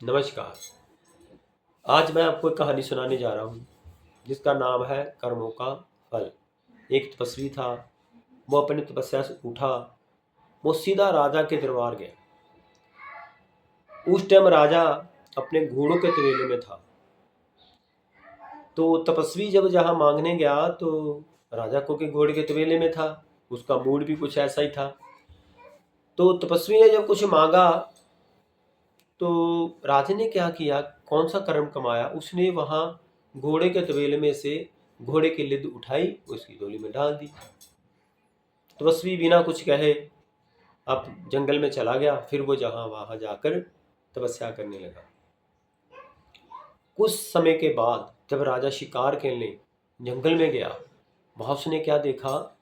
नमस्कार। आज मैं आपको एक कहानी सुनाने जा रहा हूँ जिसका नाम है कर्मों का फल। एक तपस्वी था। वो अपनी तपस्या से उठा। वो सीधा राजा के दरबार गया। उस टाइम राजा अपने घोड़ों के तबेले में था। तो तपस्वी जब जहाँ मांगने गया तो राजा को के घोड़े के तबेले में था। उसका मूड भी कुछ ऐसा ही था। तो तपस्वी ने जब कुछ मांगा तो राजा ने क्या किया, कौन सा कर्म कमाया, उसने वहां घोड़े के तबेले में से घोड़े की लिद उठाई, उसकी झोली में डाल दी। तपस्वी बिना कुछ कहे अब जंगल में चला गया। फिर वो जहां वहां जाकर तपस्या करने लगा। कुछ समय के बाद जब राजा शिकार खेलने जंगल में गया, वहां उसने क्या देखा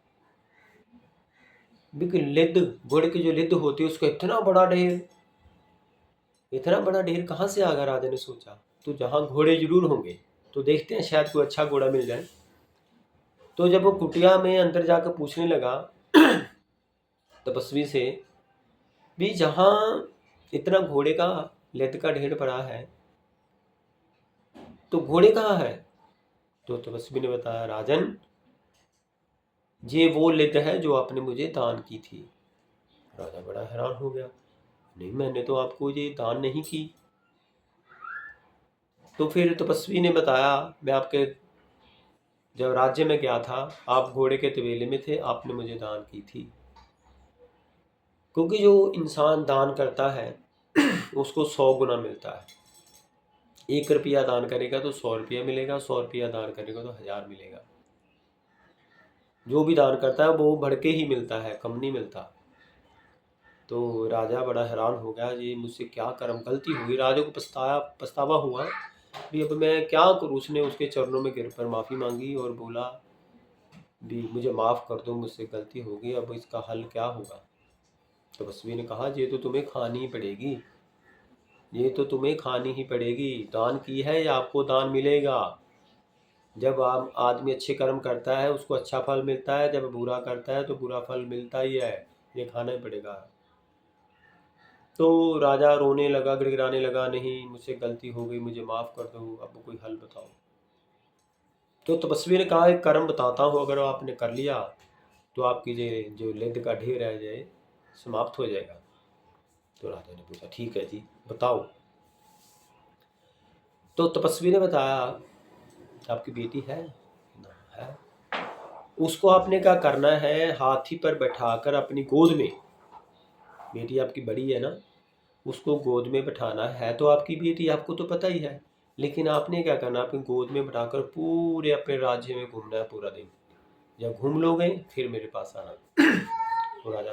भी लिद, घोड़े की जो लिद होती है उसका इतना बड़ा ढेर कहाँ से आ गया। राजा ने सोचा तो जहाँ घोड़े जरूर होंगे, तो देखते हैं शायद कोई अच्छा घोड़ा मिल जाए। तो जब वो कुटिया में अंदर जाकर पूछने लगा तपस्वी से भी, जहाँ इतना घोड़े का लेद का ढेर पड़ा है तो घोड़े कहाँ है। तो तपस्वी ने बताया, राजन ये वो लेद है जो आपने मुझे दान की थी। राजा बड़ा हैरान हो गया, नहीं मैंने तो आपको ये दान नहीं की। तो फिर तपस्वी ने बताया, मैं आपके जब राज्य में गया था, आप घोड़े के तबेले में थे, आपने मुझे दान की थी। क्योंकि जो इंसान दान करता है उसको 100 गुना मिलता है। 1 रुपया दान करेगा तो 100 रुपया मिलेगा, 100 रुपया दान करेगा तो 1000 मिलेगा। जो भी दान करता है वो बढ़ के ही मिलता है, कम नहीं मिलता। तो राजा बड़ा हैरान हो गया, ये मुझसे क्या कर्म गलती हुई। राजा को पछतावा हुआ भी अब मैं क्या करूँ। उसने उसके चरणों में गिर कर माफ़ी मांगी और बोला भी मुझे माफ़ कर दो, मुझसे गलती हो गई, अब इसका हल क्या होगा। तपस्वी ने कहा, ये तो तुम्हें खानी ही पड़ेगी, ये तो तुम्हें खानी ही पड़ेगी। दान की है या आपको दान मिलेगा। जब आप आदमी अच्छे कर्म करता है उसको अच्छा फल मिलता है, जब बुरा करता है तो बुरा फल मिलता ही है, ये खाना ही पड़ेगा। तो राजा रोने लगा, गिड़गिड़ाने लगा, नहीं मुझसे गलती हो गई, मुझे माफ़ कर दो, अब कोई हल बताओ। तो तपस्वी ने कहा, एक कर्म बताता हूँ, अगर आपने कर लिया तो आपकी ये जो लेद का ढेर है ये समाप्त हो जाएगा। तो राजा ने पूछा, ठीक है जी बताओ। तो तपस्वी ने बताया, आपकी बेटी है ना, है। उसको आपने क्या करना है, हाथी पर बैठाकर अपनी गोद में, बेटी आपकी बड़ी है ना, उसको गोद में बैठाना है। तो आपकी बेटी आपको तो पता ही है, लेकिन आपने क्या करना, अपनी गोद में बैठाकर पूरे अपने राज्य में घूमना है पूरा दिन। जब घूम लोगे फिर मेरे पास आना। तो राजा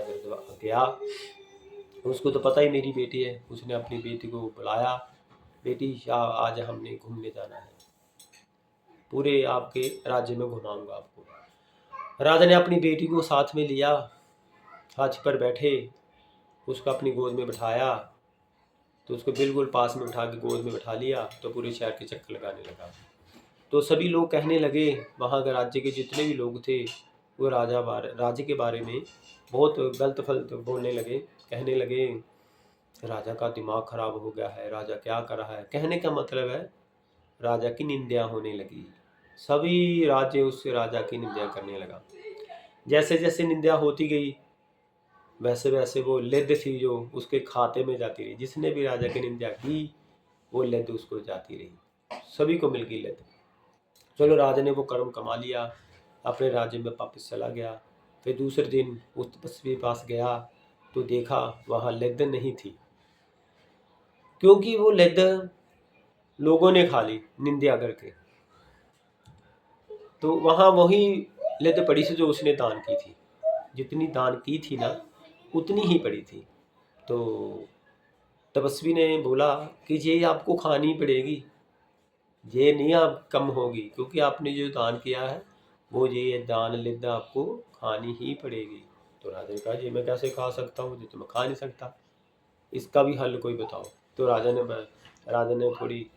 गया, उसको तो पता ही मेरी बेटी है। उसने अपनी बेटी को बुलाया, बेटी आज हमने घूमने जाना है, पूरे आपके राज्य में घुमाऊंगा आपको। राजा ने अपनी बेटी को साथ में लिया, हाथी पर बैठे, उसको अपनी गोद में बिठाया। तो उसको बिल्कुल पास में बिठा के गोद में बिठा लिया। तो पूरे शहर के चक्कर लगाने लगा। तो सभी लोग कहने लगे, वहाँ के राज्य के जितने भी लोग थे वो राज्य के बारे में बहुत गलत फलत बोलने लगे। कहने लगे, राजा का दिमाग खराब हो गया है, राजा क्या कर रहा है। कहने का मतलब है राजा की निंदा होने लगी। सभी राज्य उस राजा की निंदा करने लगा। जैसे जैसे निंदा होती गई वैसे वैसे वो लेद थी जो उसके खाते में जाती रही। जिसने भी राजा की निंदा की वो लेद उसको जाती रही, सभी को मिल गई लेद। चलो राजा ने वो कर्म कमा लिया, अपने राज्य में वापस चला गया। फिर दूसरे दिन उस तपस्वी के पास गया तो देखा वहाँ लेद नहीं थी, क्योंकि वो लेद लोगों ने खा ली निंदा करके। तो वहाँ वही लेद पड़ी थी जो उसने दान की थी। जितनी दान की थी ना उतनी ही पड़ी थी। तो तपस्वी ने बोला कि ये आपको खानी पड़ेगी, ये नहीं आप कम होगी, क्योंकि आपने जो दान किया है वो ये दान लिद्द आपको खानी ही पड़ेगी। तो राजा ने कहा, ये मैं कैसे खा सकता हूँ, ये तो मैं खा नहीं सकता, इसका भी हल कोई बताओ। तो राजा ने थोड़ी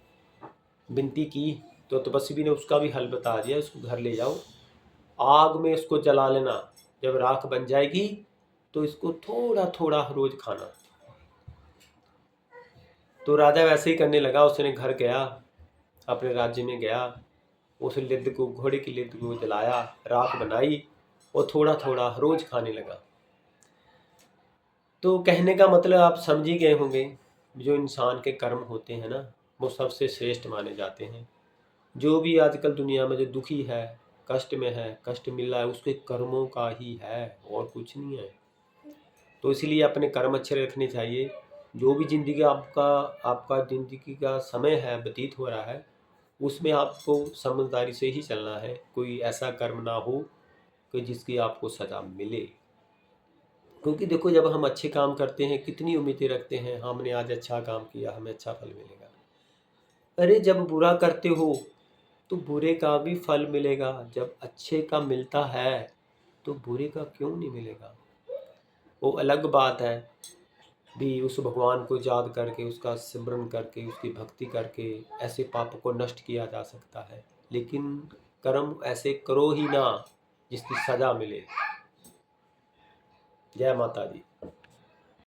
विनती की। तो तपस्वी ने उसका भी हल बता दिया, उसको घर ले जाओ, आग में इसको जला लेना, जब राख बन जाएगी तो इसको थोड़ा थोड़ा रोज खाना। तो राजा वैसे ही करने लगा। उसने घर गया, अपने राज्य में गया, उस लिद्द को, घोड़े की लिद्द को जलाया, राख बनाई और थोड़ा थोड़ा रोज खाने लगा। तो कहने का मतलब आप समझ ही गए होंगे, जो इंसान के कर्म होते हैं ना, वो सबसे श्रेष्ठ माने जाते हैं। जो भी आजकल दुनिया में जो दुखी है, कष्ट में है, कष्ट मिल रहा है, उसके कर्मों का ही है और कुछ नहीं है। तो इसलिए अपने कर्म अच्छे रखने चाहिए। जो भी ज़िंदगी आपका आपका ज़िंदगी का समय है व्यतीत हो रहा है, उसमें आपको समझदारी से ही चलना है। कोई ऐसा कर्म ना हो कि जिसकी आपको सज़ा मिले। क्योंकि देखो, जब हम अच्छे काम करते हैं कितनी उम्मीदें रखते हैं, हमने आज अच्छा काम किया, हमें अच्छा फल मिलेगा। अरे जब बुरा करते हो तो बुरे का भी फल मिलेगा। जब अच्छे का मिलता है तो बुरे का क्यों नहीं मिलेगा? वो अलग बात है भी। उस भगवान को याद करके, उसका सिमरन करके, उसकी भक्ति करके ऐसे पाप को नष्ट किया जा सकता है। लेकिन कर्म ऐसे करो ही ना जिसकी सजा मिले। जय माता दी।